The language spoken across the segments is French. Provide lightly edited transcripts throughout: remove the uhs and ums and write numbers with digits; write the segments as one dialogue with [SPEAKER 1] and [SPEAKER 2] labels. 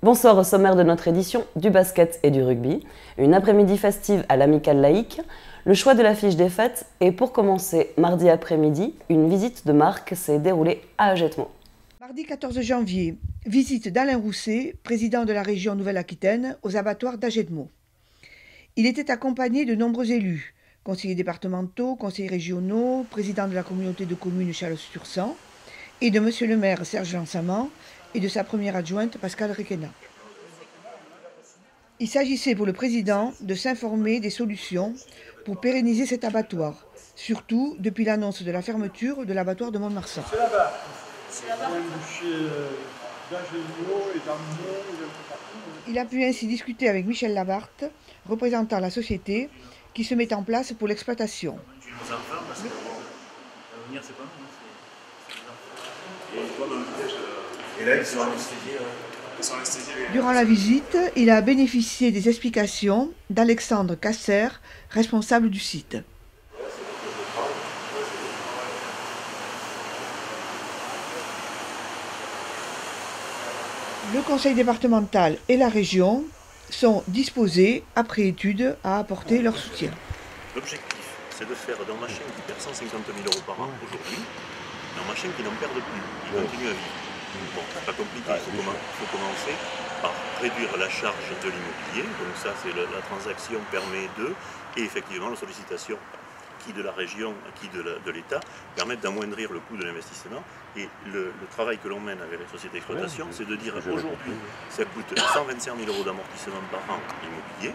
[SPEAKER 1] Bonsoir au sommaire de notre édition, du basket et du rugby, une après-midi festive à l'Amicale laïque, le choix de l'affiche des fêtes et pour commencer, mardi après-midi, une visite de marque s'est déroulée à Agetmo.
[SPEAKER 2] Mardi 14 janvier, visite d'Alain Rousset, président de la région Nouvelle-Aquitaine, aux abattoirs d'Agetmo. Il était accompagné de nombreux élus, conseillers départementaux, conseillers régionaux, président de la communauté de communes Chalosse-sur-Sang et de monsieur le maire Serge Lansamant et de sa première adjointe Pascal Requena. Il s'agissait pour le président de s'informer des solutions pour pérenniser cet abattoir, surtout depuis l'annonce de la fermeture de l'abattoir de Mont-de-Marsan.
[SPEAKER 3] C'est là-bas.
[SPEAKER 2] Il a pu ainsi discuter avec Michel Labarthe, représentant la société qui se met en place pour l'exploitation. Durant la visite, il a bénéficié des explications d'Alexandre Casser, responsable du site. Le conseil départemental et la région sont disposés, après étude, à apporter leur soutien.
[SPEAKER 4] L'objectif, c'est de faire d'un machin qui perd 150 000 € par an aujourd'hui, un machin qui n'en perde plus, qui continue à vivre. Bon, c'est pas compliqué, il faut commencer par réduire la charge de l'immobilier, donc ça c'est la transaction permet de, et effectivement la sollicitation qui de la région, qui de l'État, permettent d'amoindrir le coût de l'investissement. Et le travail que l'on mène avec les sociétés d'exploitation, c'est de dire aujourd'hui, ça coûte 125 000 € d'amortissement par an immobilier,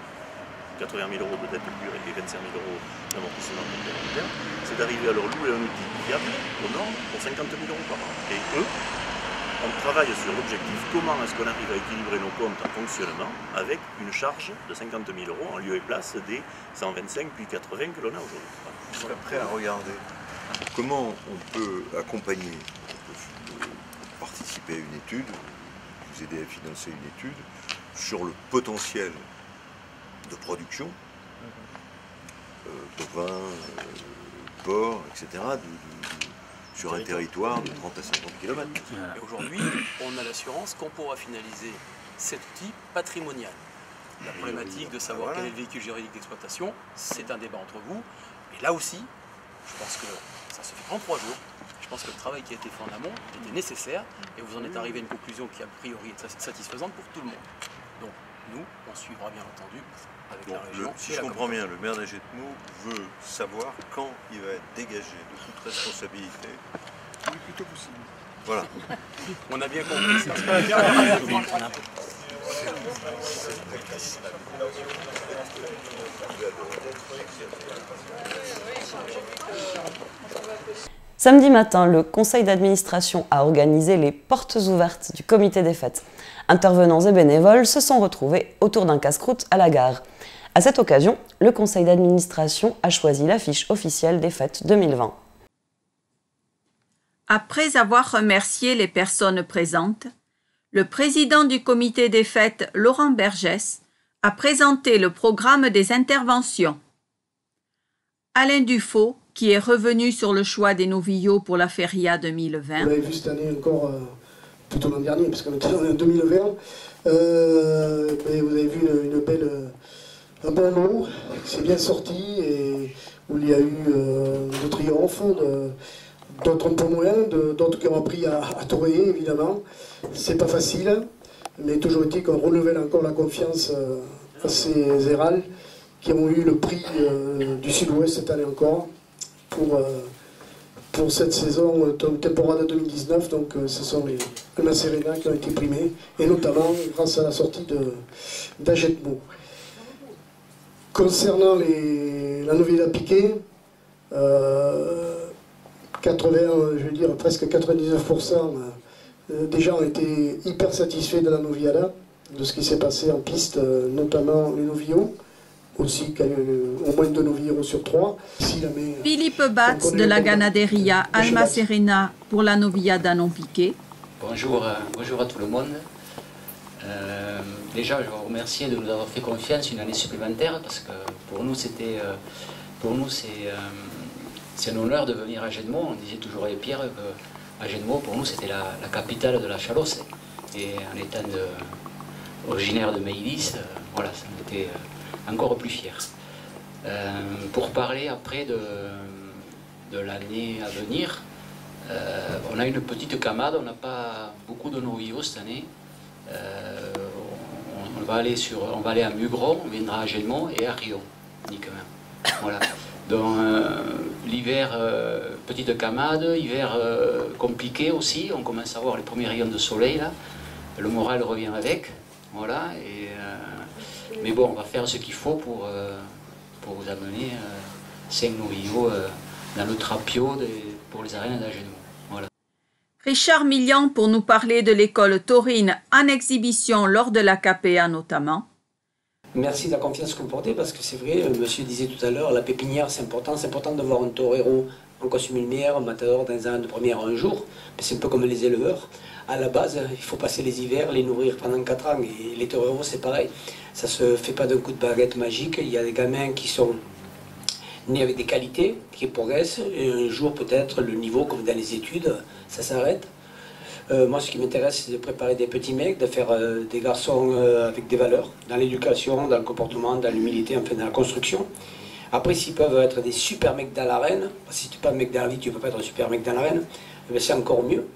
[SPEAKER 4] 80 000 € de dette pure et 25 000 € d'amortissement complémentaire, c'est d'arriver à leur louer un outil fiable aux normes pour 50 000 € par an. Et eux, on travaille sur l'objectif, comment est-ce qu'on arrive à équilibrer nos comptes en fonctionnement avec une charge de 50 000 € en lieu et place des 125 puis 80 que l'on a aujourd'hui.
[SPEAKER 5] Je serais prêt à regarder comment on peut accompagner, participer à une étude, vous aider à financer une étude sur le potentiel de production, bovin, porc, etc., sur un territoire de 30 à 50 km.
[SPEAKER 6] Et aujourd'hui, on a l'assurance qu'on pourra finaliser cet outil patrimonial. La problématique de savoir quel est le véhicule juridique d'exploitation, c'est un débat entre vous. Et là aussi, je pense que ça se fait en 3 jours. Je pense que le travail qui a été fait en amont était nécessaire et vous en êtes arrivé à une conclusion qui a priori est satisfaisante pour tout le monde. Donc nous, on suivra bien entendu avec la région.
[SPEAKER 5] Si je comprends bien, le maire d'Agetmo veut savoir quand il va être dégagé de toute responsabilité.
[SPEAKER 3] Le plus tôt possible.
[SPEAKER 5] Voilà.
[SPEAKER 6] On a bien compris ça.
[SPEAKER 1] Samedi matin, le conseil d'administration a organisé les portes ouvertes du comité des fêtes. Intervenants et bénévoles se sont retrouvés autour d'un casse-croûte à la gare. À cette occasion, le conseil d'administration a choisi l'affiche officielle des fêtes 2020.
[SPEAKER 7] Après avoir remercié les personnes présentes, le président du comité des fêtes, Laurent Bergès, a présenté le programme des interventions. Alain Dufaux, qui est revenu sur le choix des novillots pour la Feria 2020.
[SPEAKER 8] Vous l'avez vu cette année encore, plutôt l'an dernier, parce qu'on est en 2020. Et vous avez vu un bon lot qui s'est bien sorti et où il y a eu de triomphes, d'autres un peu moins, d'autres qui ont appris à toréer, évidemment. C'est pas facile, mais toujours été qu'on renouvelle encore la confiance à ces érals qui ont eu le prix du Sud-Ouest cette année encore pour cette saison temporale 2019. Donc ce sont les Alma Serena qui ont été primés, et notamment grâce à la sortie d'Agetmo. Concernant la Novilla Piquet, presque 99% déjà ont été hyper satisfaits de la Noviada, de ce qui s'est passé en piste, notamment les novillots, aussi qu'il y a eu au moins 2 novillots sur 3.
[SPEAKER 7] Philippe Batz de la Ganaderia Alma Serena pour la Noviada non piquée.
[SPEAKER 9] Bonjour à tout le monde. Déjà, je vous remercie de nous avoir fait confiance une année supplémentaire, parce que pour nous c'est un honneur de venir à Agetmo. On disait toujours avec Pierre que Agetmo, pour nous, c'était la capitale de la Chalosse. Et en étant originaire de Maïlis, voilà, ça m'a été encore plus fier. Pour parler après de l'année à venir, on a une petite camade, on n'a pas beaucoup de novios cette année. On va aller à Mugron, on viendra à Gelmont et à Rion uniquement. Voilà. Donc l'hiver, petite camade, hiver compliqué aussi, on commence à voir les premiers rayons de soleil là, le moral revient avec, voilà, mais bon, on va faire ce qu'il faut pour vous amener 5 novios dans le trapio pour les arènes d'Agenmont. Voilà.
[SPEAKER 7] Richard Millian pour nous parler de l'école taurine en exhibition lors de la KPA notamment.
[SPEAKER 3] Merci de la confiance que vous portez, parce que c'est vrai, monsieur disait tout à l'heure, la pépinière c'est important de voir un torero en costume lumière, un matador dans un an de première un jour, c'est un peu comme les éleveurs. À la base, il faut passer les hivers, les nourrir pendant 4 ans, et les toreros c'est pareil, ça se fait pas d'un coup de baguette magique, il y a des gamins qui sont nés avec des qualités, qui progressent, et un jour peut-être le niveau, comme dans les études, ça s'arrête. Moi, ce qui m'intéresse, c'est de préparer des petits mecs, de faire des garçons avec des valeurs, dans l'éducation, dans le comportement, dans l'humilité, enfin dans la construction. Après, s'ils peuvent être des super mecs dans l'arène, parce que si tu n'es pas un mec dans la vie, tu ne peux pas être un super mec dans l'arène, c'est encore mieux.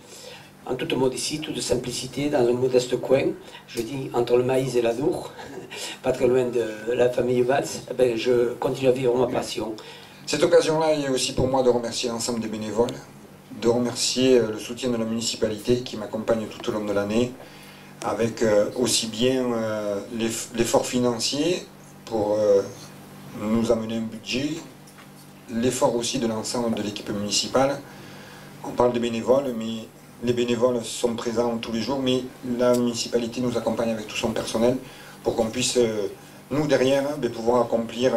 [SPEAKER 3] En toute modestie, toute simplicité, dans un modeste coin, je dis entre le maïs et la dour, pas très loin de la famille Batz, ben, je continue à vivre ma passion.
[SPEAKER 10] Cette occasion-là est aussi pour moi de remercier l'ensemble des bénévoles, de remercier le soutien de la municipalité qui m'accompagne tout au long de l'année, avec aussi bien l'effort financier pour nous amener un budget, l'effort aussi de l'ensemble de l'équipe municipale. On parle des bénévoles, mais les bénévoles sont présents tous les jours, mais la municipalité nous accompagne avec tout son personnel pour qu'on puisse, nous derrière, pouvoir accomplir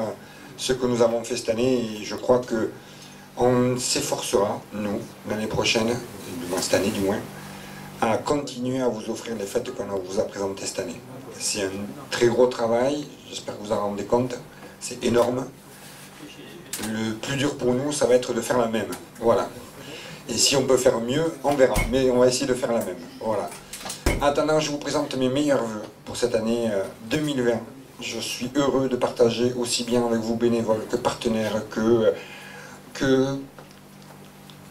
[SPEAKER 10] ce que nous avons fait cette année. Et je crois que on s'efforcera, nous, l'année prochaine, cette année du moins, à continuer à vous offrir les fêtes qu'on vous a présentées cette année. C'est un très gros travail, j'espère que vous en rendez compte, c'est énorme. Le plus dur pour nous, ça va être de faire la même, voilà. Et si on peut faire mieux, on verra, mais on va essayer de faire la même, voilà. En attendant, je vous présente mes meilleurs vœux pour cette année 2020. Je suis heureux de partager aussi bien avec vous, bénévoles, que partenaires, que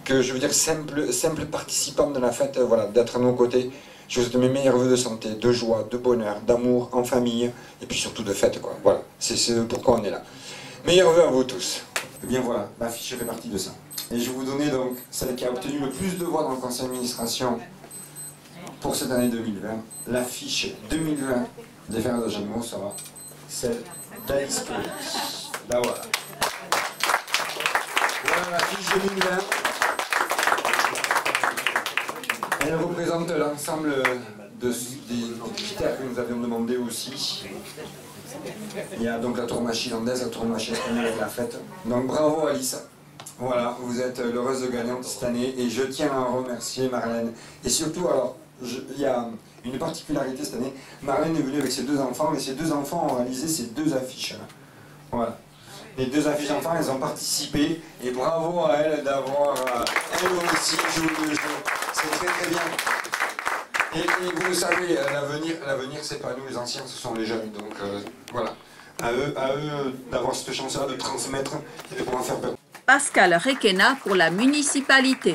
[SPEAKER 10] je veux dire simple participant de la fête, voilà, d'être à nos côtés. Je vous souhaite mes meilleurs vœux de santé, de joie, de bonheur, d'amour, en famille, et puis surtout de fête, quoi. Voilà, c'est pourquoi on est là. Meilleurs vœux à vous tous. Et bien voilà, l'affiche fait partie de ça. Et je vais vous donner donc celle qui a obtenu le plus de voix dans le conseil d'administration pour cette année 2020. L'affiche 2020 des Fers d'Agenmont sera celle d'Alice Pelé. Là voilà. Voilà l'affiche 2020. Elle représente l'ensemble des critères que nous avions demandé aussi. Il y a donc la tourmache irlandaise, la tourmache espagnole avec la fête. Donc bravo Alice. Voilà, vous êtes l'heureuse gagnante cette année et je tiens à remercier Marlène. Et surtout, alors, il y a une particularité cette année. Marlène est venue avec ses 2 enfants, mais ses 2 enfants ont réalisé ces 2 affiches. Là. Voilà. Les 2 affiches enfants, elles ont participé et bravo à elles d'avoir, elles aussi, c'est très très bien. Et vous le savez, l'avenir c'est pas nous les anciens, ce sont les jeunes. Donc voilà, à eux d'avoir cette chance-là de transmettre et de pouvoir faire peur.
[SPEAKER 7] Pascal Requena pour la municipalité.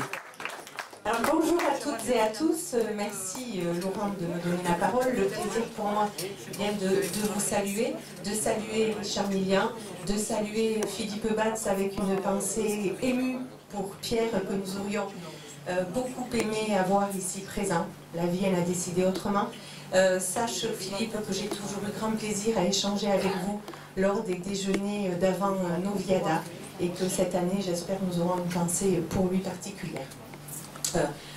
[SPEAKER 11] Alors, bonjour à toutes et à tous, merci Laurent de me donner la parole. Le plaisir pour moi vient de vous saluer, de saluer Richard Millian, de saluer Philippe Batz avec une pensée émue pour Pierre que nous aurions beaucoup aimé avoir ici présent. La vie elle a décidé autrement. Sache Philippe que j'ai toujours eu grand plaisir à échanger avec vous lors des déjeuners d'avant Noviada et que cette année j'espère nous aurons une pensée pour lui particulière.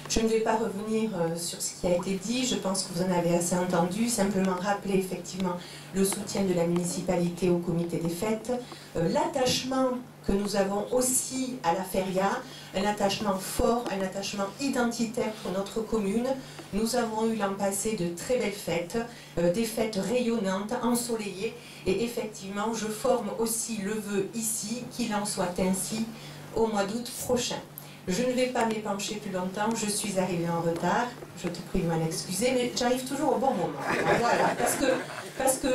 [SPEAKER 11] Je ne vais pas revenir sur ce qui a été dit, je pense que vous en avez assez entendu, simplement rappeler effectivement le soutien de la municipalité au comité des fêtes, l'attachement que nous avons aussi à la feria, un attachement fort, un attachement identitaire pour notre commune. Nous avons eu l'an passé de très belles fêtes, des fêtes rayonnantes, ensoleillées, et effectivement je forme aussi le vœu ici qu'il en soit ainsi au mois d'août prochain. Je ne vais pas m'épancher plus longtemps, je suis arrivée en retard, je te prie de m'en excuser, mais j'arrive toujours au bon moment. Voilà, parce que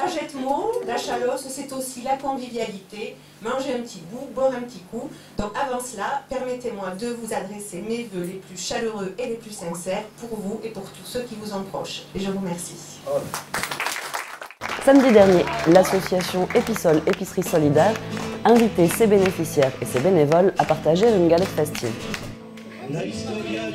[SPEAKER 11] à Jetmo, la Chalosse, c'est aussi la convivialité, manger un petit bout, boire un petit coup. Donc avant cela, permettez-moi de vous adresser mes vœux les plus chaleureux et les plus sincères pour vous et pour tous ceux qui vous en proches. Et je vous remercie.
[SPEAKER 1] Samedi dernier, l'association Épisol Épicerie Solidaire invitait ses bénéficiaires et ses bénévoles à partager une galette festive.
[SPEAKER 12] La historia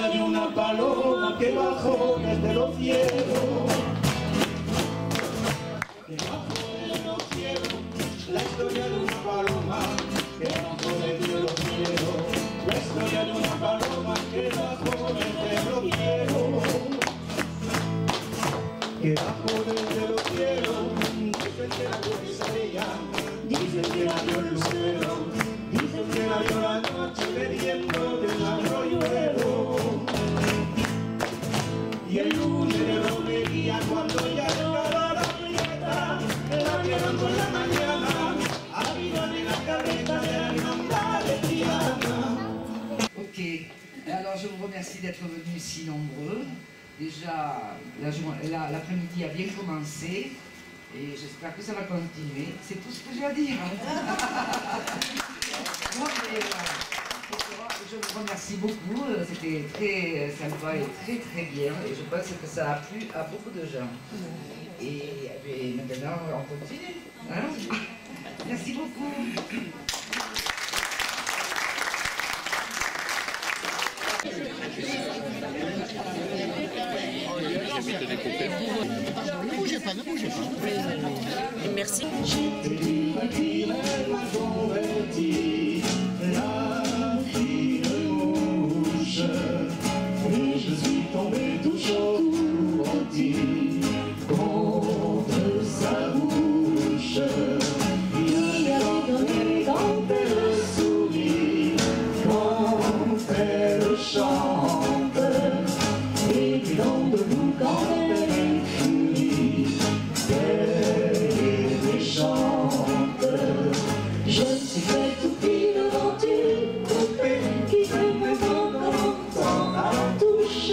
[SPEAKER 12] de una paloma que bajó desde los cielos. Que bajó desde los cielos. La historia de una paloma que bajó desde los cielos. La historia de una paloma que bajó desde los cielos. Que bajó desde los cielos. Dicen que la vio Estrella. Dicen que la vio el lucero. Dicen que la vio la noche bebiendo del arroyuelo. Y el lunes de romería cuando ya llegaba la prieta, la vieron por la mañana, arriba de la carreta de la hermandad de Triana.
[SPEAKER 13] Ok, alors je vous remercie d'être venus si nombreux. Déjà, l'après-midi a bien commencé. Et j'espère que ça va continuer. C'est tout ce que j'ai à dire. Bon, je vous remercie beaucoup. C'était très sympa et très très bien. Et je pense que ça a plu à beaucoup de gens. Et maintenant, on continue. Hein? Merci beaucoup.
[SPEAKER 12] Ne bougez pas, ne bougez pas.
[SPEAKER 1] Merci.
[SPEAKER 12] La fine mouche, et je suis tombé tout chaud, rôti contre sa bouche. Il a donné quand elle sourit, quand elle chante, et puis dans de vous quand elle écrit, elle est méchante. Je me suis fait tout pile devant une poupée qui fait me longtemps à la touche.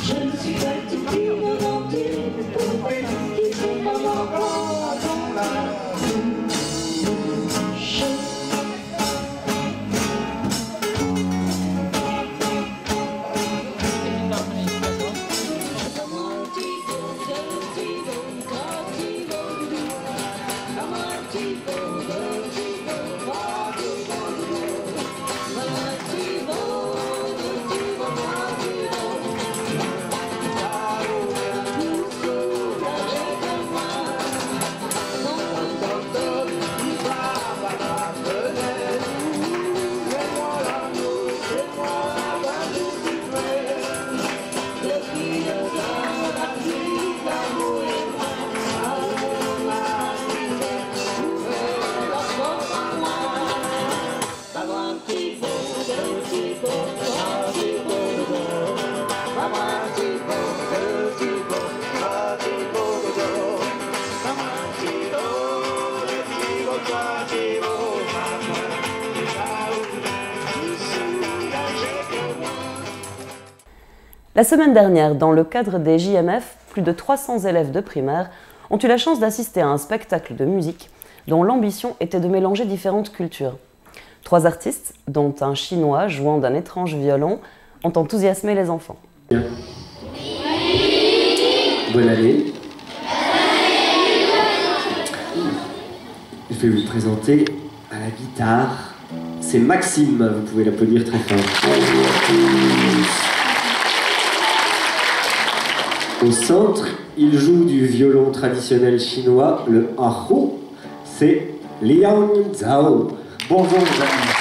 [SPEAKER 12] Je me suis fait tout pile devant une poupée qui fait me longtemps dans la touche.
[SPEAKER 1] La semaine dernière, dans le cadre des JMF, plus de 300 élèves de primaire ont eu la chance d'assister à un spectacle de musique dont l'ambition était de mélanger différentes cultures. 3 artistes, dont un chinois jouant d'un étrange violon, ont enthousiasmé les enfants.
[SPEAKER 14] Bonne année. Je vais vous présenter à la guitare. C'est Maxime, vous pouvez l'applaudir très fort. Au centre, il joue du violon traditionnel chinois, le erhu. C'est Liang Zhao. Bonjour les amis.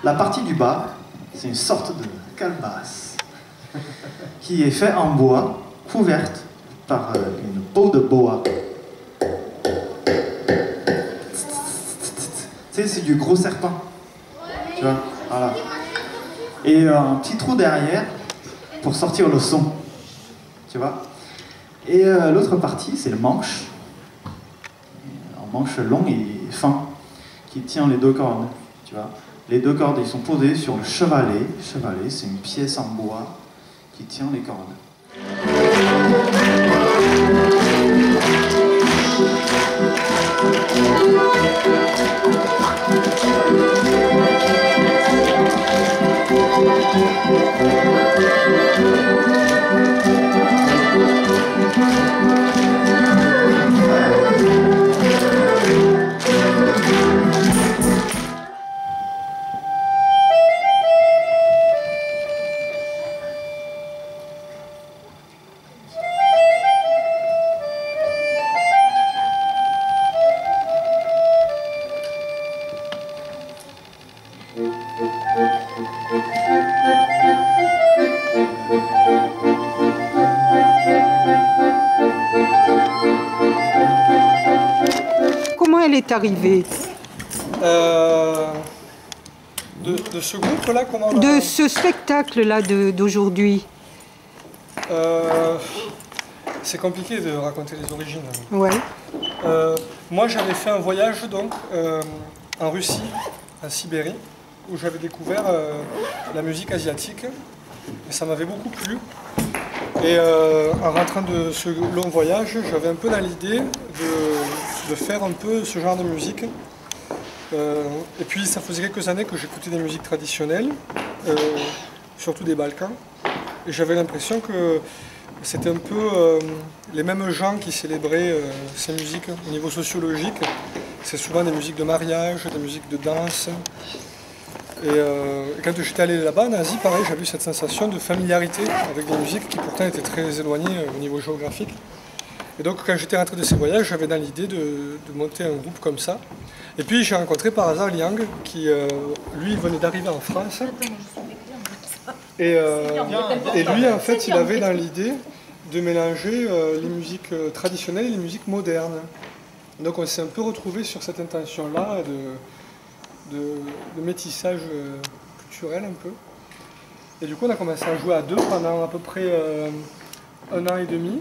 [SPEAKER 15] La partie du bas, c'est une sorte de calebasse qui est faite en bois, couverte par une peau de boa. Tu sais, c'est du gros serpent. Tu vois, voilà. Et un petit trou derrière pour sortir le son. Tu vois. Et l'autre partie, c'est le manche. Un manche long et fin qui tient les deux cordes. Tu vois. Les deux cordes, ils sont posés sur le chevalet. Le chevalet, c'est une pièce en bois qui tient les cordes.
[SPEAKER 16] Comment elle est arrivée?
[SPEAKER 17] De ce groupe-là, comment
[SPEAKER 16] De ce spectacle-là d'aujourd'hui.
[SPEAKER 17] C'est compliqué de raconter les origines.
[SPEAKER 16] Ouais.
[SPEAKER 17] Moi, j'avais fait un voyage donc en Russie, en Sibérie, où j'avais découvert la musique asiatique. Et ça m'avait beaucoup plu. Et en rentrant de ce long voyage, j'avais un peu dans l'idée de faire un peu ce genre de musique. Et puis ça faisait quelques années que j'écoutais des musiques traditionnelles, surtout des Balkans. Et j'avais l'impression que c'était un peu les mêmes gens qui célébraient ces musiques au niveau sociologique. C'est souvent des musiques de mariage, des musiques de danse. Et quand j'étais allé là-bas, en Asie, pareil, j'avais eu cette sensation de familiarité avec des musiques qui pourtant étaient très éloignées au niveau géographique. Et donc quand j'étais rentré de ces voyages, j'avais dans l'idée de monter un groupe comme ça. Et puis j'ai rencontré par hasard Liang, qui lui venait d'arriver en France. Et lui, en fait, il avait dans l'idée de mélanger les musiques traditionnelles et les musiques modernes. Donc on s'est un peu retrouvé sur cette intention-là de métissage culturel un peu. Et du coup, on a commencé à jouer à deux pendant à peu près 1 an et demi.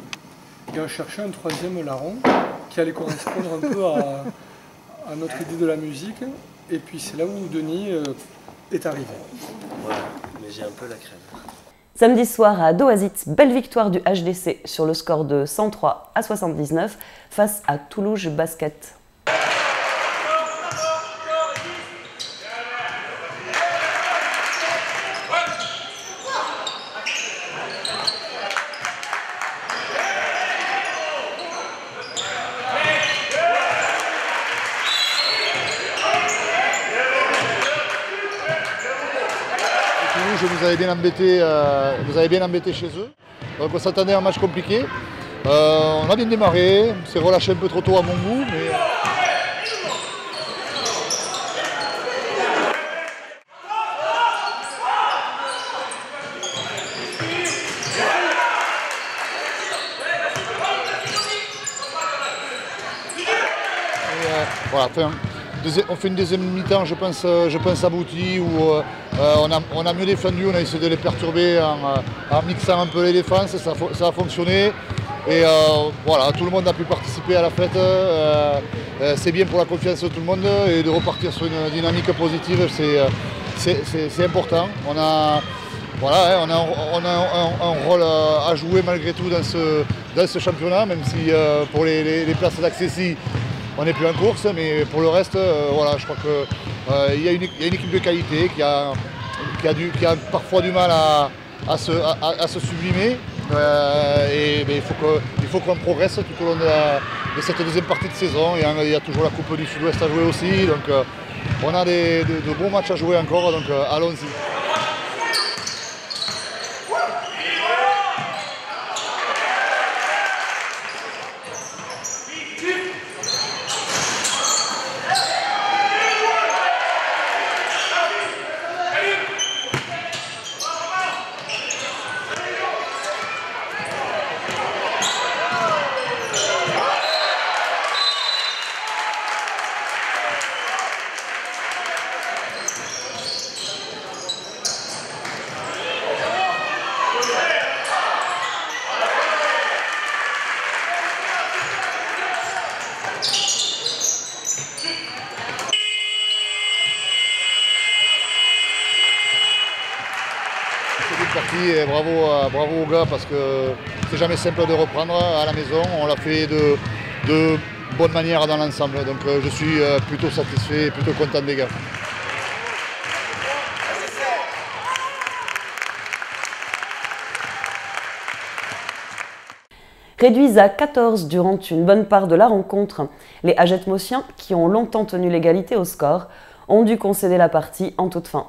[SPEAKER 17] Et on cherchait un troisième larron qui allait correspondre un peu à notre idée de la musique. Et puis c'est là où Denis est arrivé.
[SPEAKER 18] Voilà, mais j'ai un peu la crème.
[SPEAKER 1] Samedi soir à Doazit, belle victoire du HDC sur le score de 103 à 79 face à Toulouse Basket.
[SPEAKER 19] rouges nous avez bien embêté chez eux. Donc on s'attendait à un match compliqué. On a bien démarré, on s'est relâché un peu trop tôt à mon goût, mais... Voilà, on fait une deuxième mi-temps, je pense aboutie, où on a mieux défendu, on a essayé de les perturber en mixant un peu les défenses, ça a fonctionné. Et voilà, tout le monde a pu participer à la fête. C'est bien pour la confiance de tout le monde et de repartir sur une dynamique positive, c'est important. On a un rôle à jouer malgré tout dans ce championnat, même si pour les places d'accès, on n'est plus en course, mais pour le reste, voilà, je crois qu'il y a une équipe de qualité qui a parfois du mal à se sublimer. Il faut qu'on progresse tout au long de cette deuxième partie de saison. Il y a toujours la Coupe du Sud-Ouest à jouer aussi. Donc on a de bons matchs à jouer encore, donc allons-y. Et bravo aux gars parce que c'est jamais simple de reprendre à la maison. On l'a fait de bonne manière dans l'ensemble. Donc je suis plutôt satisfait et plutôt content des gars.
[SPEAKER 1] Réduits à 14 durant une bonne part de la rencontre, les Agetmosiens, qui ont longtemps tenu l'égalité au score, ont dû concéder la partie en toute fin.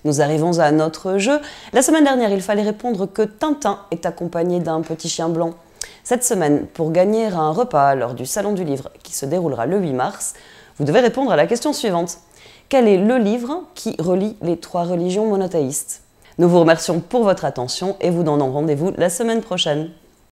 [SPEAKER 1] Nous arrivons à notre jeu. La semaine dernière, il fallait répondre que Tintin est accompagné d'un petit chien blanc. Cette semaine, pour gagner un repas lors du Salon du Livre qui se déroulera le 8 mars, vous devez répondre à la question suivante. Quel est le livre qui relie les 3 religions monothéistes? Nous vous remercions pour votre attention et vous donnons rendez-vous la semaine prochaine.